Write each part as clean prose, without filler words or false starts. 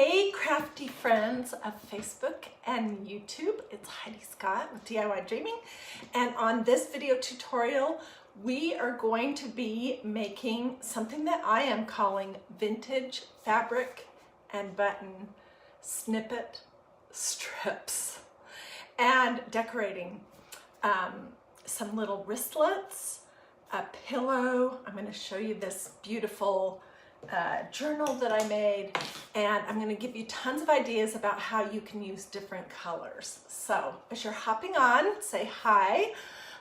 Hey crafty friends of Facebook and YouTube, it's Hiedi Scott with DiyDreaming, and on this video tutorial we are going to be making something that I am calling vintage fabric and button snippet strips and decorating some little wristlets, a pillow. I'm going to show you this beautiful journal that I made, and I'm going to give you tons of ideas about how you can use different colors. So as you're hopping on, say hi.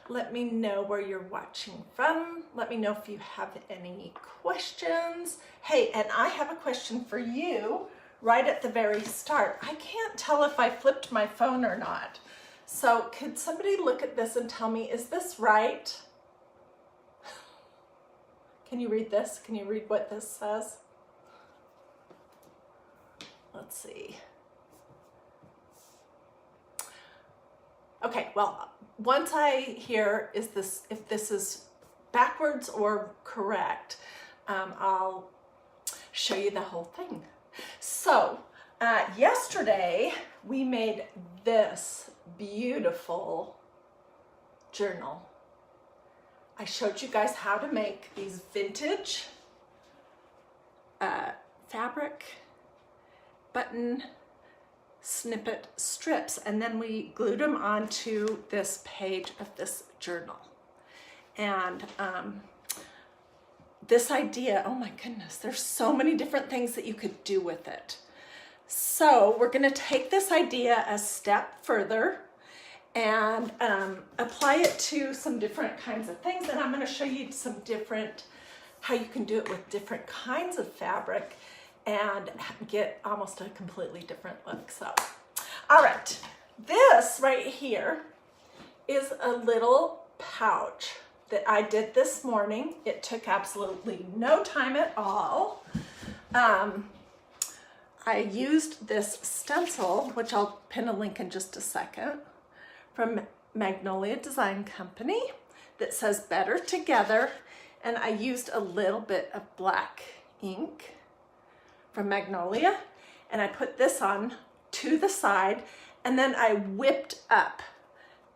Let me know where you're watching from. Let me know if you have any questions. Hey, and I have a question for you right at the very start. I can't tell if I flipped my phone or not. So could somebody look at this and tell me, is this right? Can you read this? Can you read what this says? Let's see. Okay, well, once I hear if this is backwards or correct, I'll show you the whole thing. So yesterday we made this beautiful journal. I showed you guys how to make these vintage fabric button snippet strips, and then we glued them onto this page of this journal. And this idea, oh my goodness, there's so many different things that you could do with it. So we're gonna take this idea a step further and apply it to some different kinds of things. And I'm going to show you some different, how you can do it with different kinds of fabric and get almost a completely different look. So, all right, this right here is a little pouch that I did this morning. It took absolutely no time at all. I used this stencil, which I'll pin a link in just a second, from Magnolia Design Company, that says Better Together, and I used a little bit of black ink from Magnolia, and I put this on to the side, and then I whipped up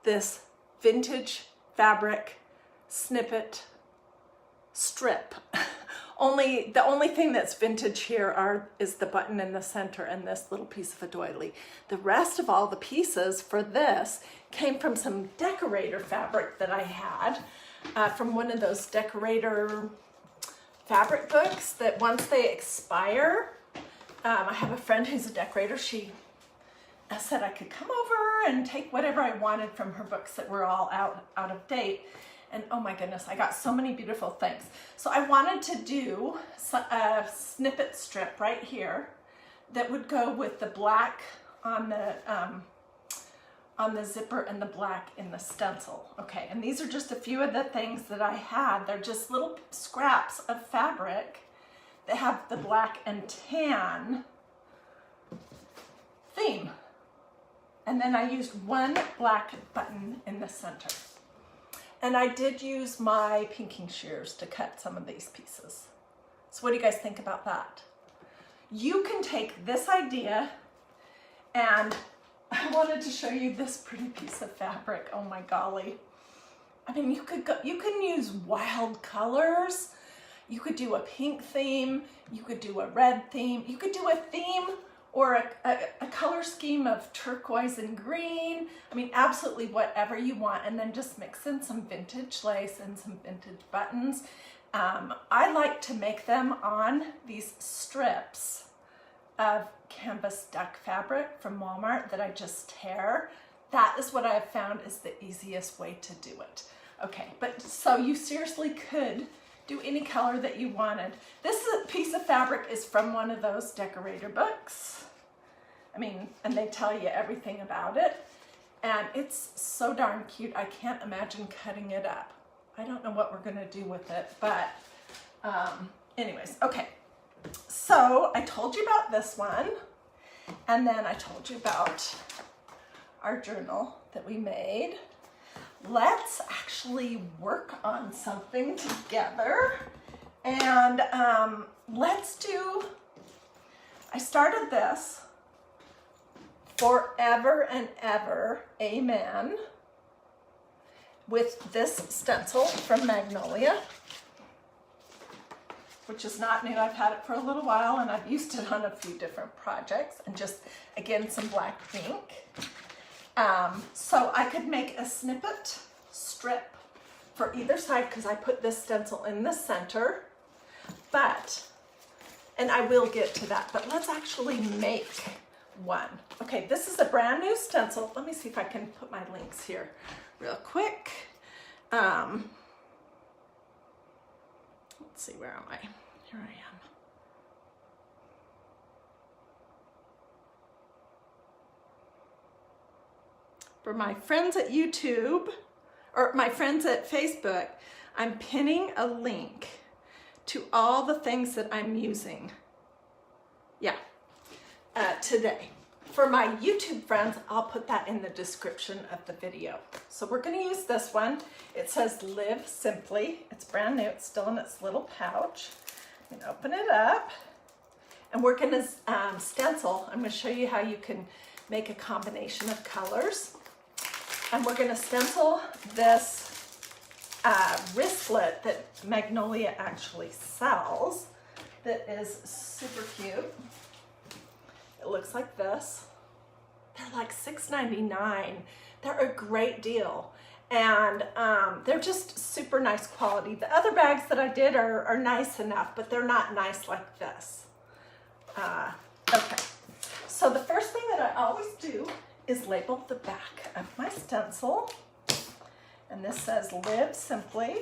this vintage fabric snippet strip. The only thing that's vintage here is the button in the center and this little piece of a doily. The rest of all the pieces for this came from some decorator fabric that I had from one of those decorator fabric books that once they expire, I have a friend who's a decorator. She said I could come over and take whatever I wanted from her books that were all out of date. And oh my goodness, I got so many beautiful things. So I wanted to do a snippet strip right here that would go with the black on the zipper and the black in the stencil. Okay, and these are just a few of the things that I had. They're just little scraps of fabric that have the black and tan theme. And then I used one black button in the center. And I did use my pinking shears to cut some of these pieces. So what do you guys think about that? You can take this idea, and I wanted to show you this pretty piece of fabric. Oh my golly. I mean, you can use wild colors. You could do a pink theme. You could do a red theme. You could do a theme or a color scheme of turquoise and green. I mean, absolutely whatever you want, and then just mix in some vintage lace and some vintage buttons. I like to make them on these strips of canvas duck fabric from Walmart that I just tear. That is what I have found is the easiest way to do it. Okay, but so you seriously could do any color that you wanted. This piece of fabric is from one of those decorator books. I mean, and they tell you everything about it. And it's so darn cute. I can't imagine cutting it up. I don't know what we're gonna do with it, but anyways, okay. So I told you about this one, and then I told you about our journal that we made. Let's actually work on something together, and let's do I started this forever and ever, amen, with this stencil from Magnolia, which is not new. I've had it for a little while and I've used it on a few different projects, and just, again, some black ink. So I could make a snippet strip for either side because I put this stencil in the center, and I will get to that, but let's actually make one. Okay, this is a brand new stencil. Let me see if I can put my links here real quick. Let's see, where am I? Here I am. For my friends at YouTube, or my friends at Facebook, I'm pinning a link to all the things that I'm using. Yeah, today. For my YouTube friends, I'll put that in the description of the video. So we're gonna use this one. It says Live Simply. It's brand new, it's still in its little pouch. I'm gonna open it up, and we're gonna stencil. I'm gonna show you how you can make a combination of colors. And we're gonna stencil this wristlet that Magnolia actually sells that is super cute. It looks like this. They're like $6.99. They're a great deal. And they're just super nice quality. The other bags that I did are nice enough, but they're not nice like this. Okay, so the first thing that I always do is label the back of my stencil. And this says Live Simply.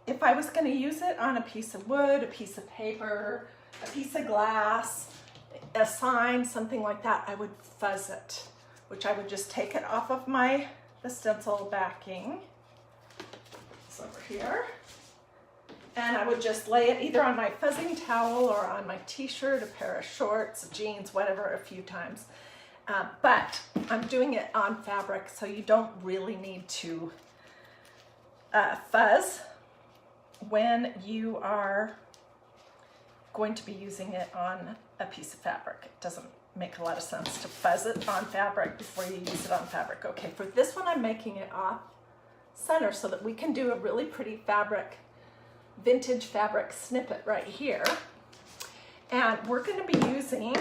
If I was going to use it on a piece of wood, a piece of paper, a piece of glass, a sign, something like that, I would fuzz it, which I would just take it off of the stencil backing. It's over here. And I would just lay it either on my fuzzing towel or on my t-shirt, a pair of shorts, jeans, whatever, a few times. But I'm doing it on fabric, so you don't really need to fuzz when you are going to be using it on a piece of fabric. It doesn't make a lot of sense to fuzz it on fabric before you use it on fabric. Okay, for this one I'm making it off center so that we can do a really pretty fabric, vintage fabric snippet right here. And we're going to be using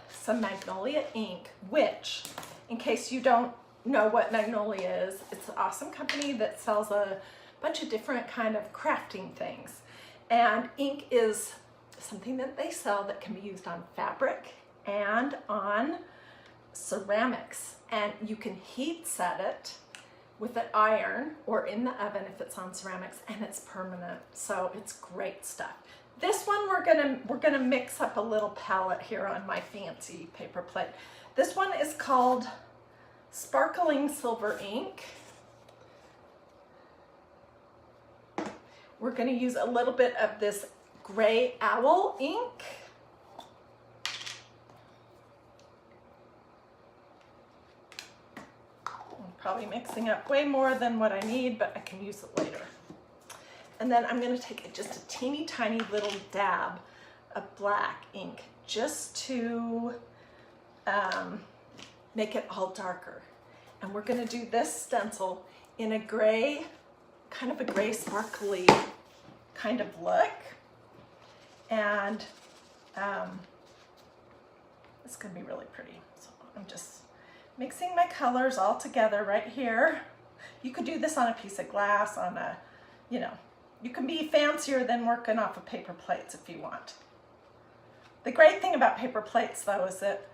some Magnolia ink, which, in case you don't know what Magnolia is, it's an awesome company that sells a bunch of different kind of crafting things. And ink is something that they sell that can be used on fabric and on ceramics. And you can heat set it with an iron or in the oven if it's on ceramics, and it's permanent. So it's great stuff. This one we're gonna mix up a little palette here on my fancy paper plate. This one is called Sparkling Silver Ink. We're gonna use a little bit of this Gray Owl ink. I'm probably mixing up way more than what I need, but I can use it later. And then I'm gonna take just a teeny tiny little dab of black ink just to make it all darker. And we're gonna do this stencil in a gray, kind of a gray sparkly kind of look. And it's gonna be really pretty. So I'm just mixing my colors all together right here. You could do this on a piece of glass, on a, you know, you can be fancier than working off of paper plates if you want. The great thing about paper plates though is that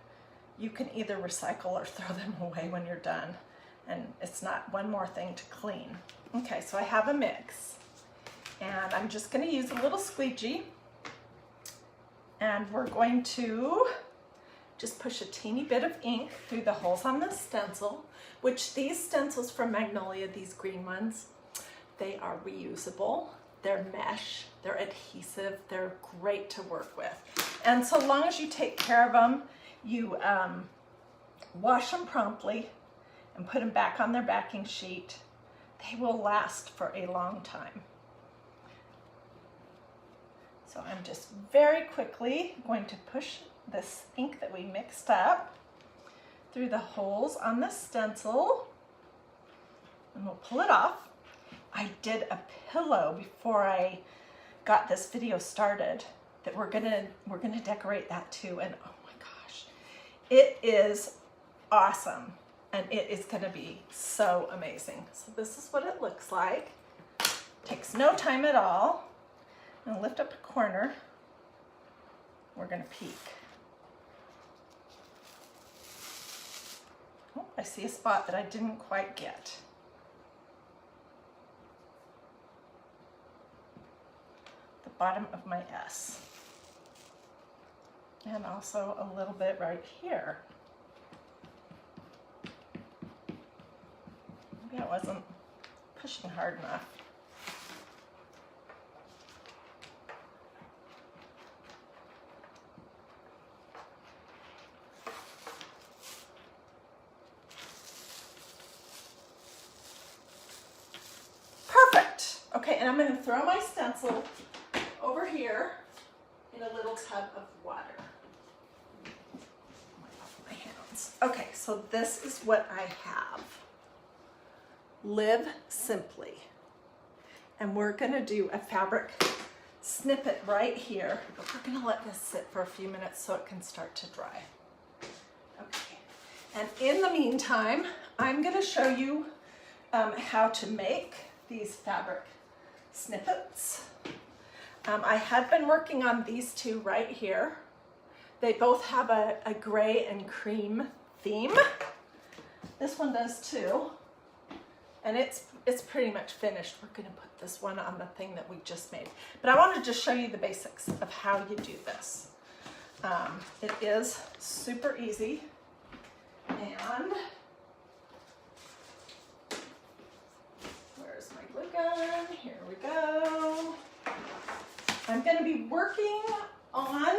you can either recycle or throw them away when you're done, and it's not one more thing to clean. Okay, so I have a mix, and I'm just going to use a little squeegee, and we're going to just push a teeny bit of ink through the holes on the stencil, which these stencils from Magnolia, these green ones, they are reusable, they're mesh, they're adhesive, they're great to work with. And so long as you take care of them, you wash them promptly and put them back on their backing sheet, they will last for a long time. So I'm just very quickly going to push this ink that we mixed up through the holes on the stencil, and we'll pull it off. I did a pillow before I got this video started that we're gonna decorate that too, and oh my gosh, it is awesome, and it is gonna be so amazing. So this is what it looks like. Takes no time at all. I'm gonna lift up a corner. We're gonna peek. Oh, I see a spot that I didn't quite get. The bottom of my S. And also a little bit right here. Maybe I wasn't pushing hard enough. Okay, and I'm going to throw my stencil over here in a little tub of water. My hands. Okay, so this is what I have. Live simply. And we're going to do a fabric snippet right here, but we're going to let this sit for a few minutes so it can start to dry. Okay, and in the meantime, I'm going to show you how to make these fabric snippets. I had been working on these two right here. They both have a gray and cream theme. This one does too. And it's pretty much finished. We're gonna put this one on the thing that we just made. But I wanted to just show you the basics of how you do this. It is super easy. And glue gun, here we go. I'm going to be working on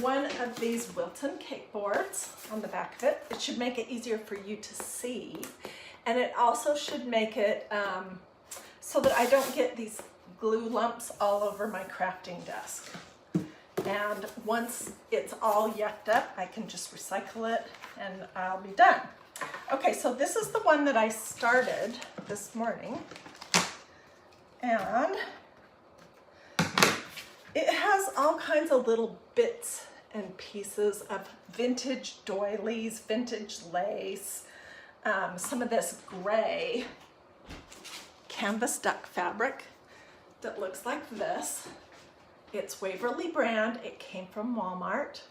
one of these Wilton cake boards on the back of it. It should make it easier for you to see, and it also should make it so that I don't get these glue lumps all over my crafting desk. And once it's all yucked up, I can just recycle it and I'll be done. Okay, so this is the one that I started this morning, and it has all kinds of little bits and pieces of vintage doilies, vintage lace, some of this gray canvas duck fabric that looks like this. It's Waverly brand. It came from Walmart.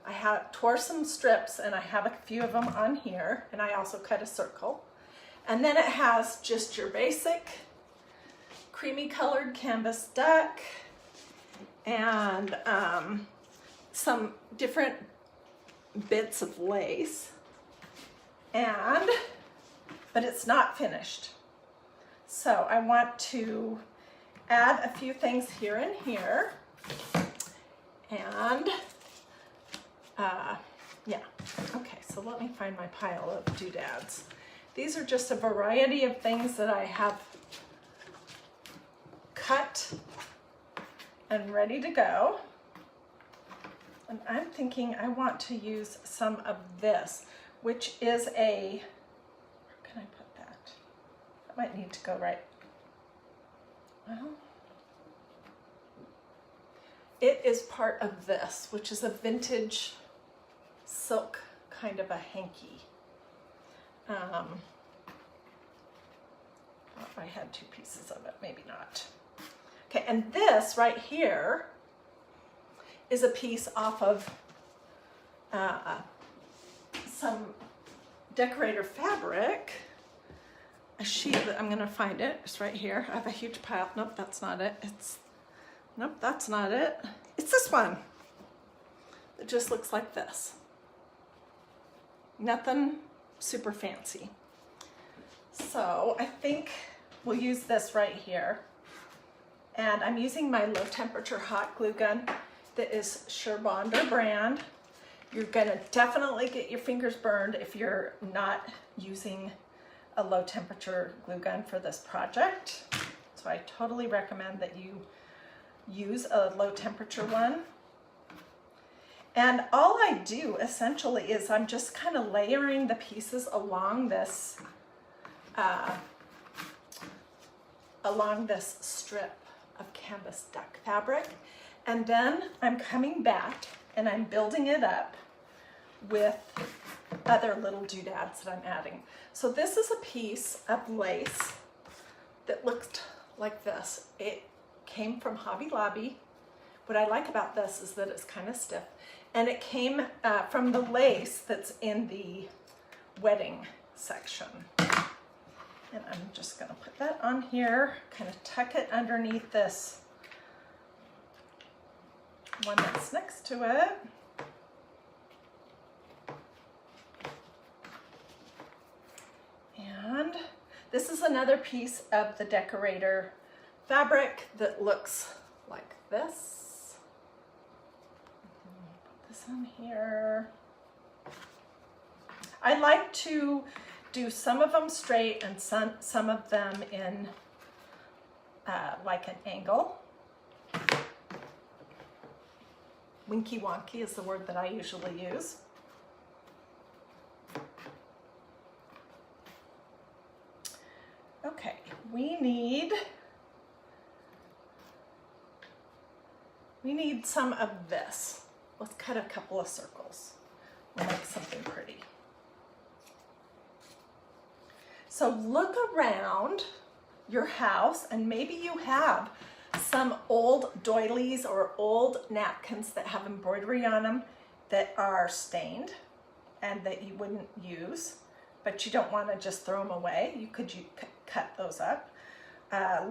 I tore some strips, and I have a few of them on here, and I also cut a circle. And then it has just your basic creamy colored canvas duck and some different bits of lace, but it's not finished. So I want to add a few things here and here, and yeah, okay, so let me find my pile of doodads. These are just a variety of things that I have cut and ready to go. And I'm thinking I want to use some of this, which is where can I put that? That might need to go right. Well, it is part of this, which is a vintage silk kind of a hanky. If I had two pieces of it, maybe not. Okay, and this right here is a piece off of some decorator fabric, a sheet that I'm gonna find it. It's right here. I have a huge pile. Nope, that's not it. Nope, that's not it. It's this one. It just looks like this. Nothing super fancy. So I think we'll use this right here. And I'm using my low temperature hot glue gun that is Sherbonder brand. You're gonna definitely get your fingers burned if you're not using a low temperature glue gun for this project. So I totally recommend that you use a low temperature one. And all I do essentially is I'm just kind of layering the pieces along this strip of canvas duck fabric. And then I'm coming back and I'm building it up with other little doodads that I'm adding. So this is a piece of lace that looked like this. It came from Hobby Lobby. What I like about this is that it's kind of stiff. And it came from the lace that's in the wedding section. And I'm just gonna put that on here, kind of tuck it underneath this one that's next to it. And this is another piece of the decorator fabric that looks like this. Put this on here. I like to do some of them straight and some of them in like an angle. Winky wonky is the word that I usually use. Okay, we need some of this. Let's cut a couple of circles. We'll make something pretty. So look around your house and maybe you have some old doilies or old napkins that have embroidery on them that are stained and that you wouldn't use, but you don't want to just throw them away. You could cut those up.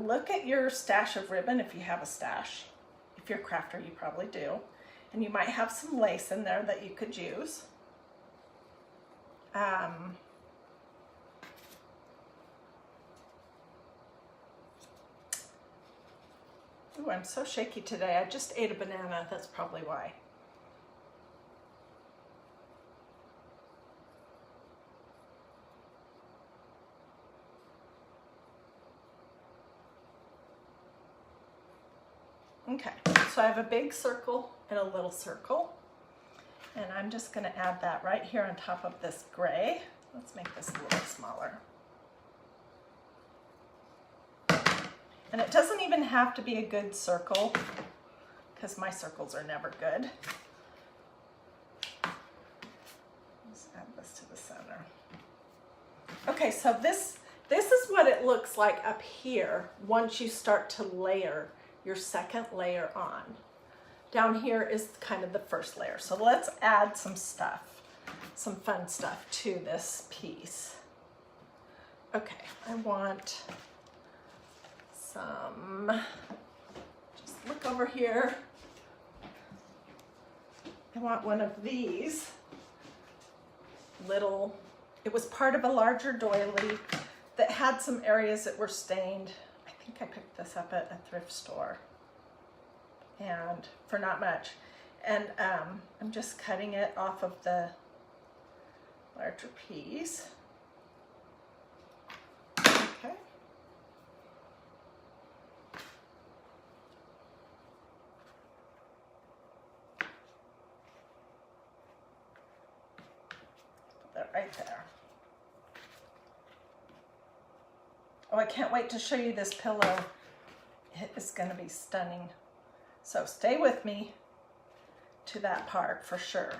Look at your stash of ribbon if you have a stash. If you're a crafter, you probably do. And you might have some lace in there that you could use. Ooh, I'm so shaky today. I just ate a banana. That's probably why. Okay, so I have a big circle and a little circle. And I'm just going to add that right here on top of this gray. Let's make this a little smaller. And it doesn't even have to be a good circle, because my circles are never good. Let's add this to the center. Okay, so this is what it looks like up here once you start to layer your second layer on. Down here is kind of the first layer. So let's add some stuff, some fun stuff to this piece. Okay, I want some, just look over here. I want one of these little, it was part of a larger doily that had some areas that were stained. I think I picked this up at a thrift store and for not much. And I'm just cutting it off of the larger piece. Okay. Put that right there. Oh, I can't wait to show you this pillow. It is going to be stunning. So stay with me to that part for sure.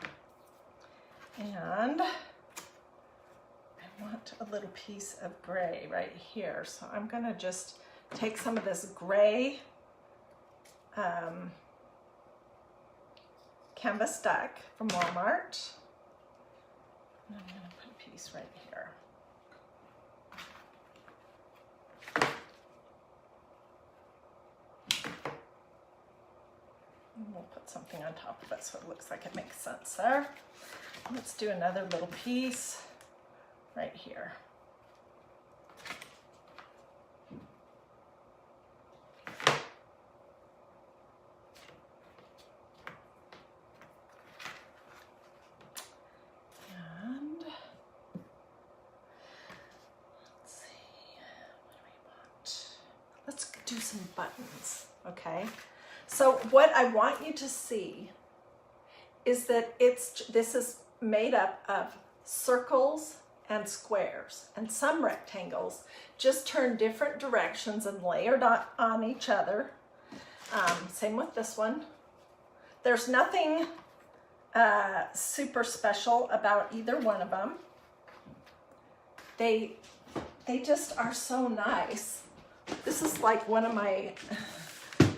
And I want a little piece of gray right here. So I'm going to just take some of this gray canvas duck from Walmart. And I'm going to put a piece right here. And we'll put something on top of it so it looks like it makes sense there. Let's do another little piece right here. And let's see, what do we want? Let's do some buttons, okay? So what I want you to see is that this is made up of circles and squares, and some rectangles just turn different directions and layered on each other. Same with this one. There's nothing super special about either one of them. They just are so nice. This is like one of my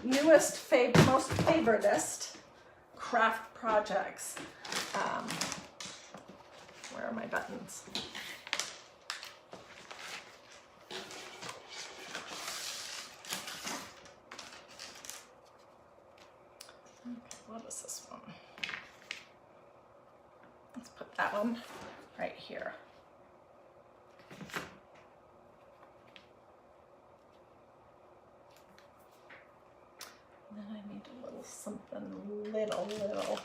newest, most favoritist craft projects. Where are my buttons? Okay, what is this one? Let's put that one right here. And then I need a little something little.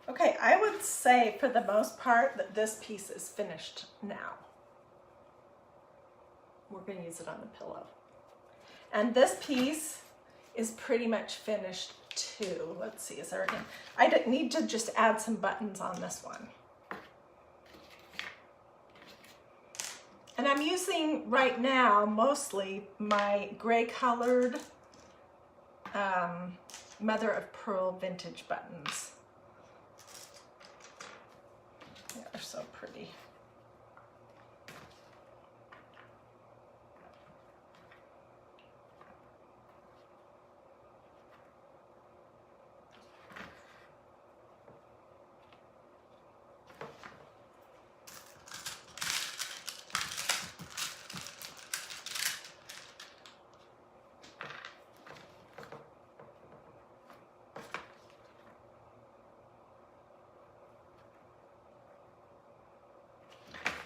Okay, I would say for the most part that this piece is finished now. We're going to use it on the pillow. And this piece is pretty much finished too. Let's see, is there again? I need to just add some buttons on this one. And I'm using right now mostly my gray colored mother of pearl vintage buttons. They're so pretty.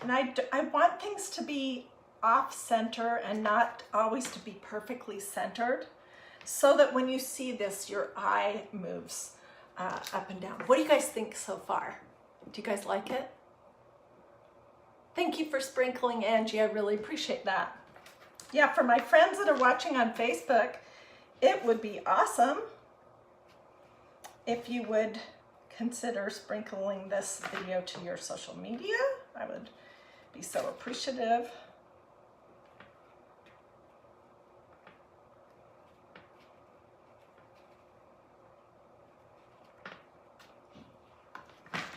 And I want things to be off center and not always to be perfectly centered, so that when you see this, your eye moves up and down. What do you guys think so far? Do you guys like it? Thank you for sprinkling, Angie. I really appreciate that. Yeah, for my friends that are watching on Facebook, it would be awesome if you would consider sprinkling this video to your social media. I would be so appreciative.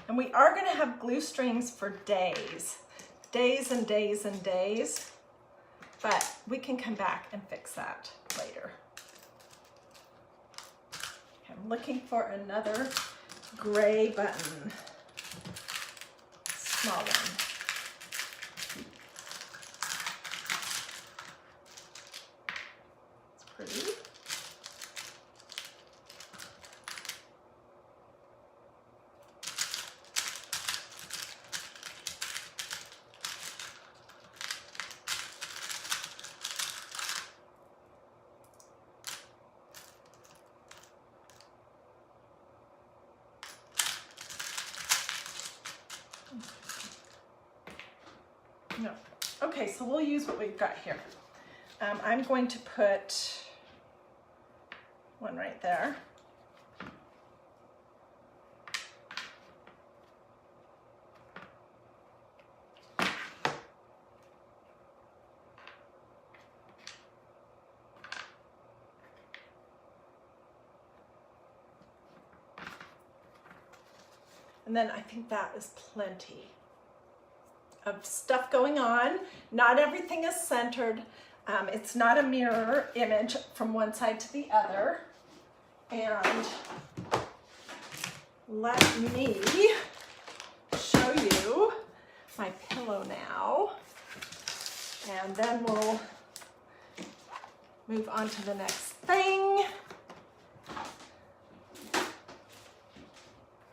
And we are going to have glue strings for days and days and days, but we can come back and fix that later. Okay, I'm looking for another gray button, small one. It's pretty. No. Okay, so we'll use what we've got here. I'm going to put one right there. And then I think that is plenty of stuff going on. Not everything is centered. It's not a mirror image from one side to the other. And let me show you my pillow now. And then we'll move on to the next thing.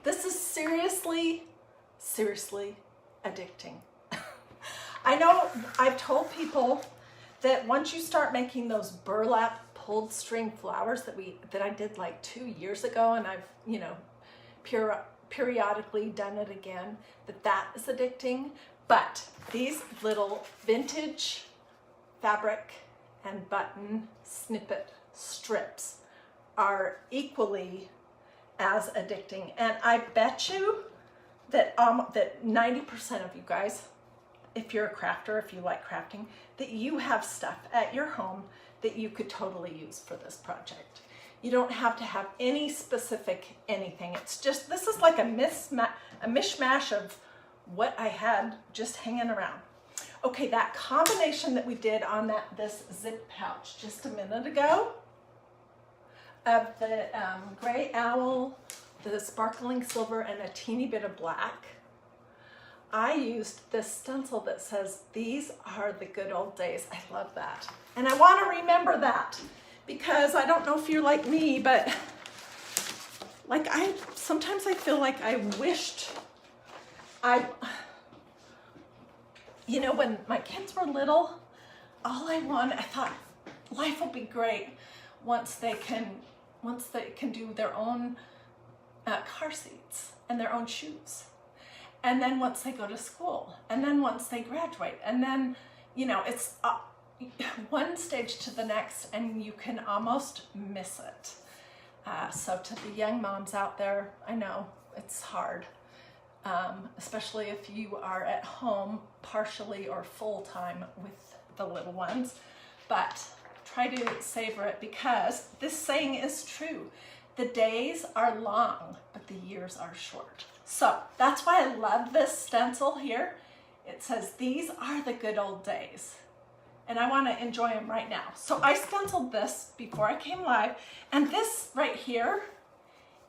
This is seriously addicting. I know I've told people that once you start making those burlap pulled string flowers that I did like 2 years ago, and I've, you know, periodically done it again, that is addicting. But these little vintage fabric and button snippet strips are equally as addicting. And I bet you that that 90% of you guys, if you're a crafter, if you like crafting, that you have stuff at your home that you could totally use for this project. You don't have to have any specific anything. It's just, this is like a mishmash of what I had just hanging around. Okay, that combination that we did on this zip pouch just a minute ago of the gray owl, the sparkling silver, and a teeny bit of black, I used this stencil that says, "These are the good old days." I love that. And I want to remember that, because I don't know if you're like me, but like sometimes I feel like I wished you know, when my kids were little, I thought life will be great once they can do their own car seats and their own shoes. And then once they go to school, and then once they graduate, and then, you know, it's one stage to the next, and you can almost miss it. So to the young moms out there, I know it's hard, especially if you are at home partially or full-time with the little ones, but try to savor it, because this saying is true. The days are long, but the years are short. So that's why I love this stencil here. It says, "These are the good old days." And I want to enjoy them right now. So I stenciled this before I came live. And this right here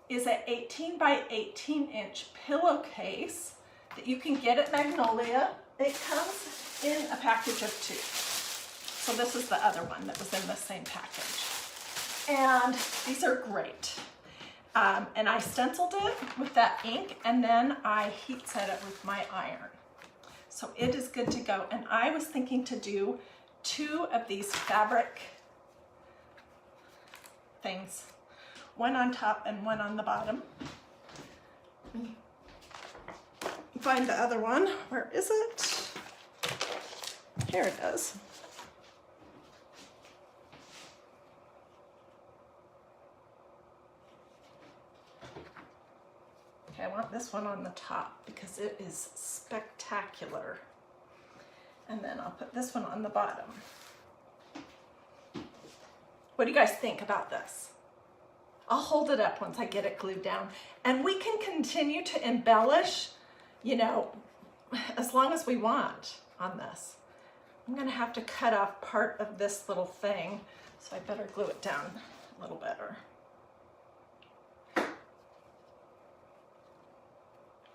is an 18 by 18 inch pillowcase that you can get at Magnolia. It comes in a package of 2. So this is the other one that was in the same package. And these are great. And I stenciled it with that ink, and then I heat set it with my iron. So it is good to go. And I was thinking to do 2 of these fabric things, one on top and one on the bottom. Find the other one. Where is it? Here it is. Okay, I want this one on the top because it is spectacular. And then I'll put this one on the bottom. What do you guys think about this? I'll hold it up once I get it glued down. And we can continue to embellish, you know, as long as we want on this. I'm gonna have to cut off part of this little thing, so I better glue it down a little better.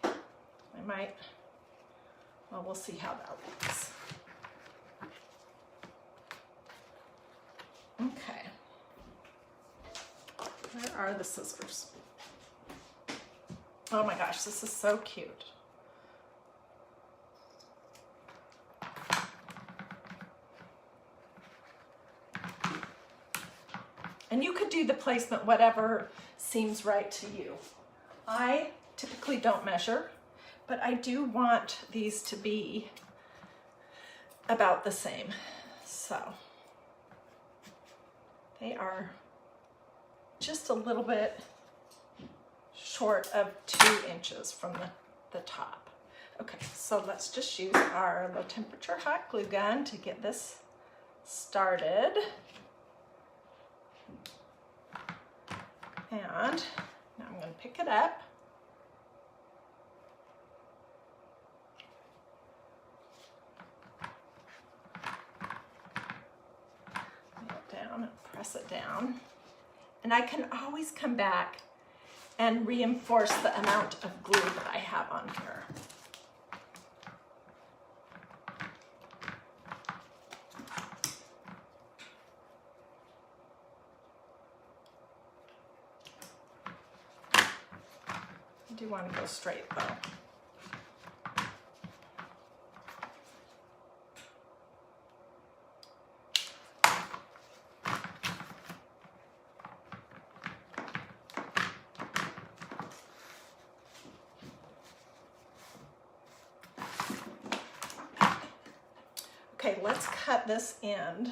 I might, well, we'll see how that looks. Okay. Where are the scissors? Oh my gosh, this is so cute. And you could do the placement whatever seems right to you. I typically don't measure, but I do want these to be about the same. So they are just a little bit short of 2 inches from the top. Okay, so let's just use our low temperature hot glue gun to get this started. And now I'm going to pick it up. press it down. And I can always come back and reinforce the amount of glue that I have on here. I do want to go straight though. Okay, let's cut this end.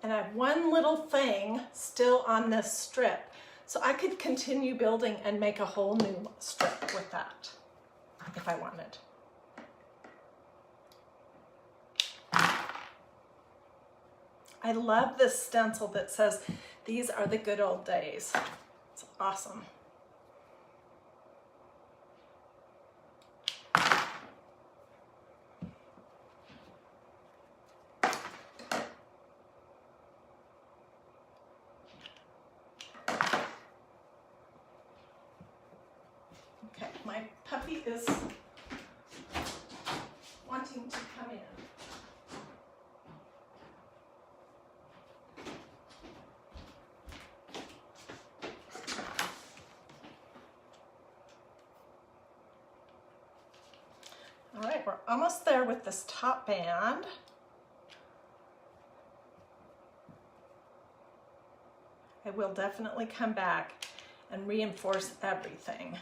And I have one little thing still on this strip. So I could continue building and make a whole new strip with that if I wanted. I love this stencil that says, "These are the good old days." It's awesome. Okay, my puppy is wanting to come in. All right, we're almost there with this top band. I will definitely come back and reinforce everything.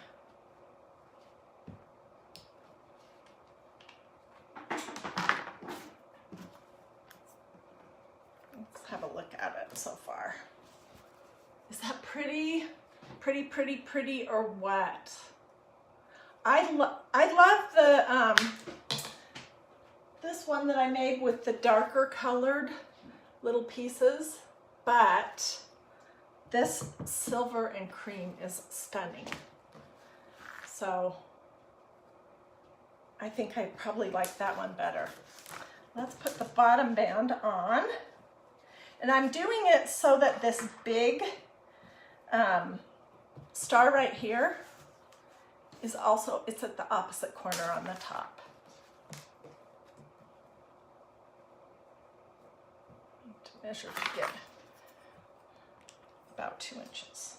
Let's have a look at it so far. Is that pretty, pretty, pretty, pretty, or what? I love the this one that I made with the darker colored little pieces, but this silver and cream is stunning. So I think I probably like that one better. Let's put the bottom band on. And I'm doing it so that this big star right here is also, it's at the opposite corner on the top. To measure to get about 2 inches.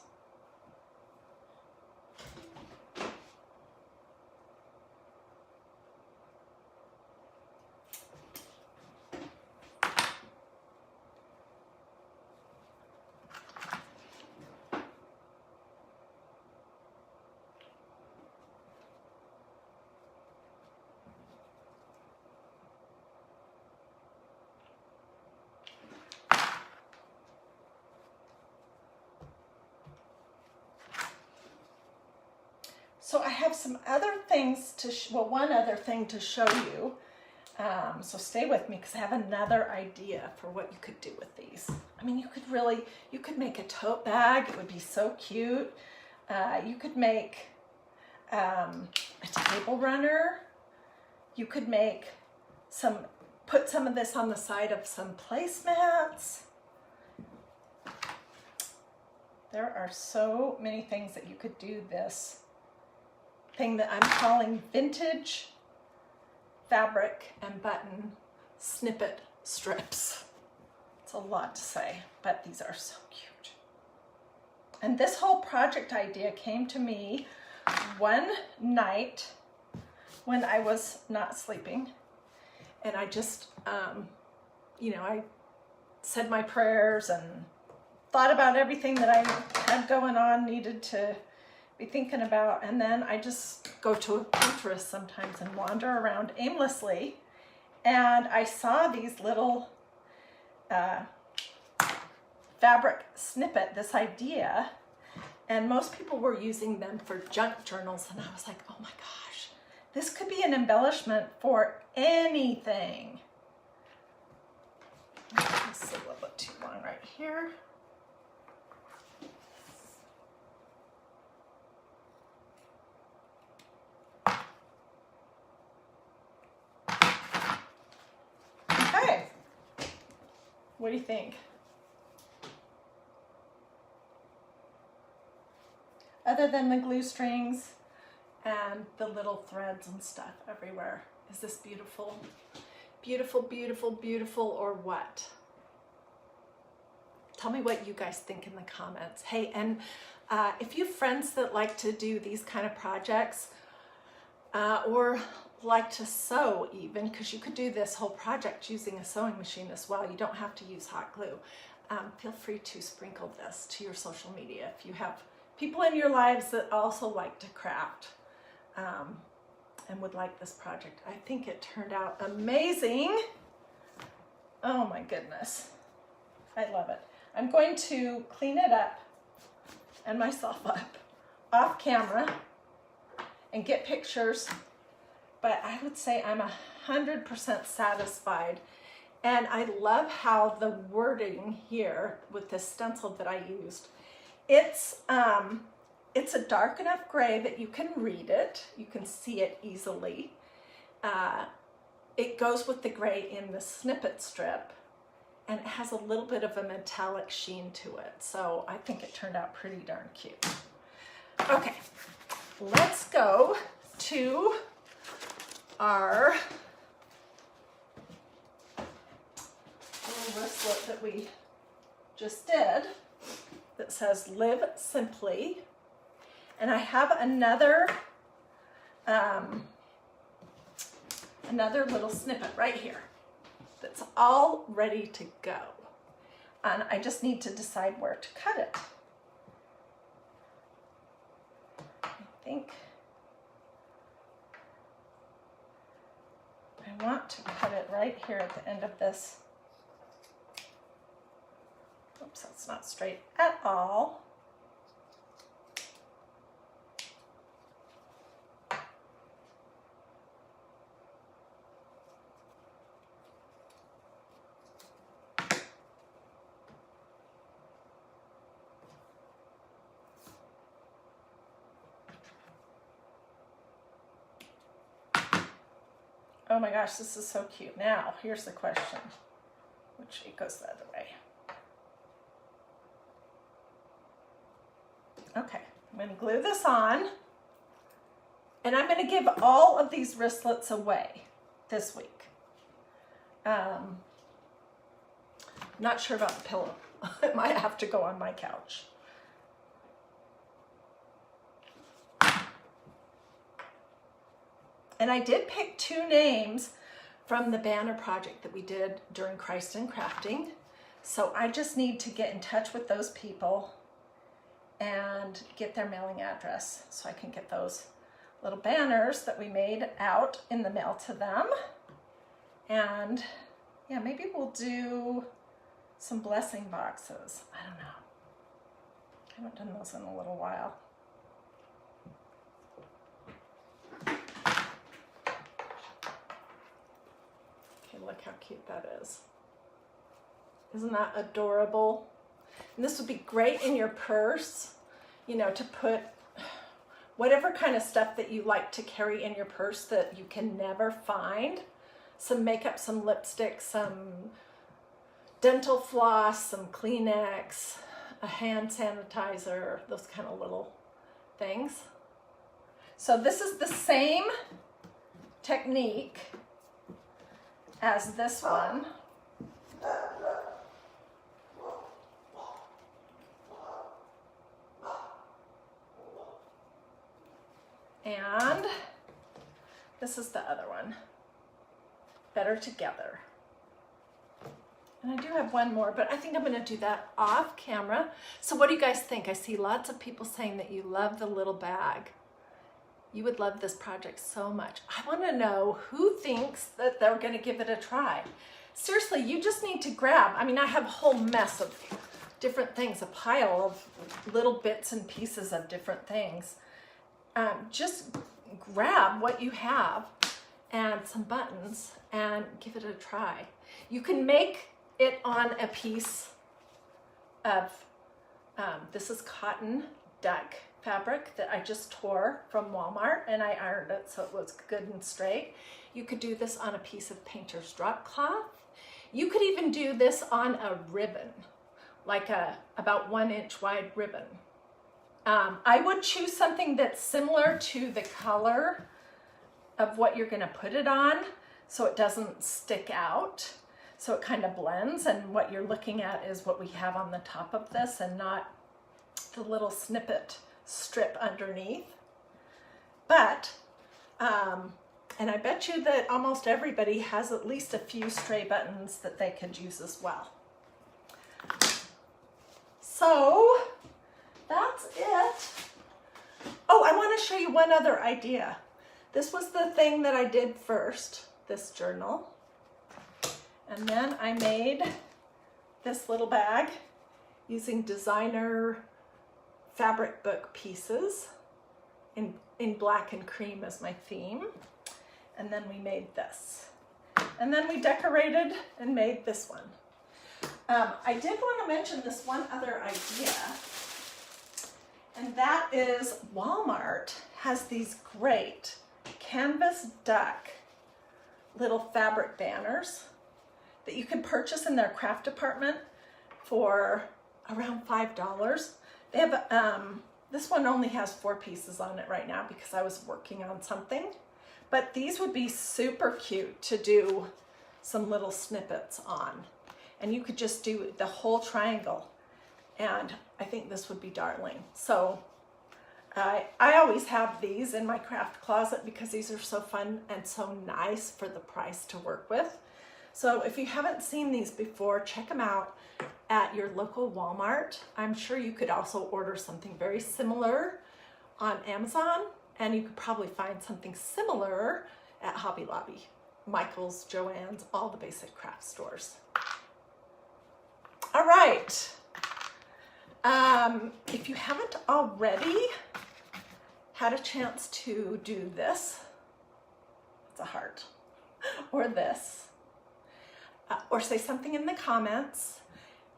So I have some other things to, one other thing to show you. So stay with me because I have another idea for what you could do with these. I mean, you could make a tote bag. It would be so cute. You could make a table runner. You could make put some of this on the side of some placemats. There are so many things that you could do this thing that I'm calling vintage fabric and button snippet strips. It's a lot to say, but these are so cute. And this whole project idea came to me one night when I was not sleeping, and I just, I said my prayers and thought about everything that I had going on, needed to be thinking about, and then I just go to Pinterest sometimes and wander around aimlessly, and I saw these little fabric snippet, this idea, and most people were using them for junk journals, and I was like, oh my gosh, this could be an embellishment for anything. This is a little bit too long right here. What do you think? Other than the glue strings and the little threads and stuff everywhere. Is this beautiful? Beautiful, beautiful, beautiful, or what? Tell me what you guys think in the comments. Hey, and if you have friends that like to do these kind of projects or like to sew even, because you could do this whole project using a sewing machine as well. You don't have to use hot glue. Feel free to sprinkle this to your social media if you have people in your lives that also like to craft and would like this project. I think it turned out amazing. Oh my goodness. I love it. I'm going to clean it up and myself up off camera and get pictures, but I would say I'm 100% satisfied. And I love how the wording here with this stencil that I used, it's a dark enough gray that you can read it, you can see it easily. It goes with the gray in the snippet strip, and it has a little bit of a metallic sheen to it. So I think it turned out pretty darn cute. Okay, let's go to our little wristlet that we just did that says Live Simply. And I have another little snippet right here that's all ready to go. And I just need to decide where to cut it. I think I want to cut it right here at the end of this. Oops, that's not straight at all. Oh my gosh, this is so cute. Now, here's the question, which it goes the other way. Okay, I'm going to glue this on, and I'm going to give all of these wristlets away this week. Not sure about the pillow. It might have to go on my couch. And I did pick 2 names from the banner project that we did during Christ in Crafting. So I just need to get in touch with those people and get their mailing address so I can get those little banners that we made out in the mail to them. And yeah, maybe we'll do some blessing boxes. I don't know. I haven't done those in a little while. Look how cute that is. Isn't that adorable? And this would be great in your purse, you know, to put whatever kind of stuff that you like to carry in your purse that you can never find. Some makeup, some lipstick, some dental floss, some Kleenex, a hand sanitizer, those kind of little things. So this is the same technique as this one. And this is the other one. Better Together. And I do have one more, but I think I'm going to do that off camera. So what do you guys think? I see lots of people saying that you love the little bag. You would love this project so much. I want to know who thinks that they're going to give it a try. Seriously, you just need to grab. I mean, I have a whole mess of different things, a pile of little bits and pieces of different things. Just grab what you have and some buttons and give it a try. You can make it on a piece of, this is cotton duck fabric that I just tore from Walmart, and I ironed it so it was good and straight. You could do this on a piece of painter's drop cloth. You could even do this on a ribbon, like a about 1 inch wide ribbon. I would choose something that's similar to the color of what you're gonna put it on so it doesn't stick out, so it kind of blends, and what you're looking at is what we have on the top of this and not the little snippet strip underneath. But, and I bet you that almost everybody has at least a few stray buttons that they could use as well. So that's it. Oh, I want to show you one other idea. This was the thing that I did first, this journal. And then I made this little bag using designer fabric book pieces in black and cream as my theme. And then we made this. And then we decorated and made this one. I did want to mention this one other idea, and that is Walmart has these great canvas duck little fabric banners that you can purchase in their craft department for around $5. They have, this one only has 4 pieces on it right now because I was working on something, but these would be super cute to do some little snippets on. And you could just do the whole triangle, and I think this would be darling. So I always have these in my craft closet because these are so fun and so nice for the price to work with. So if you haven't seen these before, check them out at your local Walmart. I'm sure you could also order something very similar on Amazon, and you could probably find something similar at Hobby Lobby, Michael's, Joann's, all the basic craft stores. All right. If you haven't already had a chance to do this, it's a heart, or this, or say something in the comments.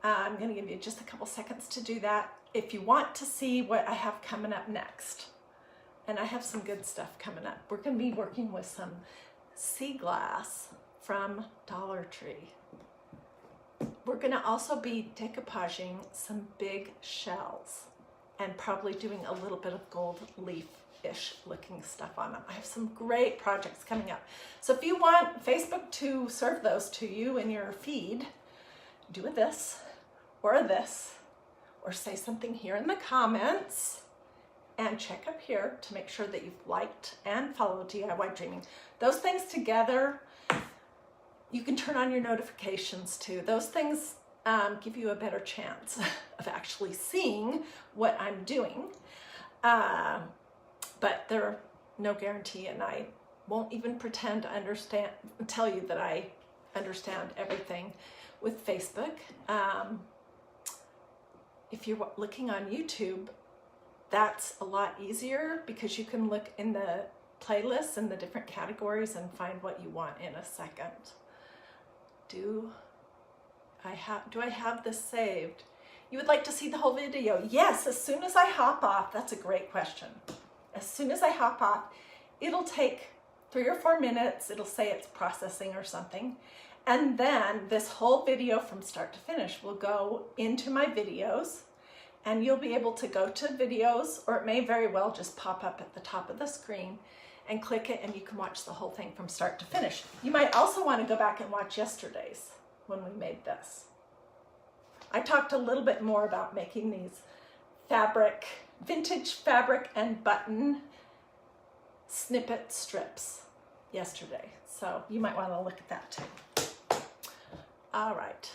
I'm going to give you just a couple seconds to do that if you want to see what I have coming up next. And I have some good stuff coming up. We're going to be working with some sea glass from Dollar Tree. We're going to also be decoupaging some big shells and probably doing a little bit of gold leaf-ish looking stuff on them. I have some great projects coming up. So if you want Facebook to serve those to you in your feed, do this, or say something here in the comments, and check up here to make sure that you've liked and followed DIY Dreaming. Those things together, you can turn on your notifications too. Those things give you a better chance of actually seeing what I'm doing. But they're no guarantee, and I won't even pretend to tell you that I understand everything with Facebook. If you're looking on YouTube, that's a lot easier because you can look in the playlists and the different categories and find what you want in a second. Do I have this saved? You would like to see the whole video? Yes, as soon as I hop off. That's a great question. As soon as I hop off, it'll take 3 or 4 minutes. It'll say it's processing or something. And then this whole video from start to finish will go into my videos, and you'll be able to go to videos, or it may very well just pop up at the top of the screen and click it, and you can watch the whole thing from start to finish. You might also want to go back and watch yesterday's when we made this. I talked a little bit more about making these vintage fabric and button snippet strips yesterday. So you might want to look at that too. All right.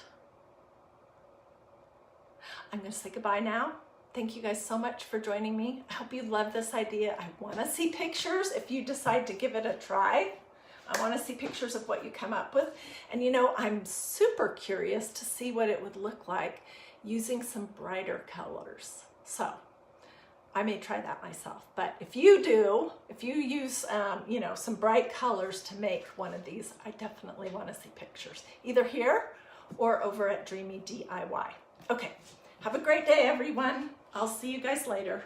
I'm going to say goodbye now. Thank you guys so much for joining me. I hope you love this idea. I want to see pictures if you decide to give it a try. I want to see pictures of what you come up with. And you know, I'm super curious to see what it would look like using some brighter colors. So I may try that myself. But if you do, if you use, you know, some bright colors to make one of these, I definitely want to see pictures, either here or over at Dreamy DIY. Okay, have a great day, everyone. I'll see you guys later.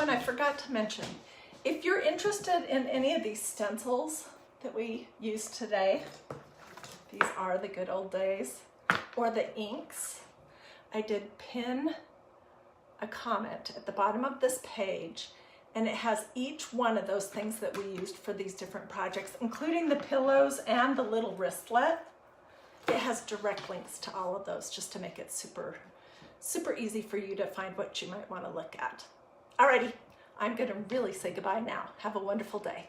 one I forgot to mention. If you're interested in any of these stencils that we used today, these are the good old days, or the inks, I did pin a comment at the bottom of this page, and it has each one of those things that we used for these different projects, including the pillows and the little wristlet. It has direct links to all of those just to make it super easy for you to find what you might want to look at. Alrighty, I'm going to really say goodbye now. Have a wonderful day.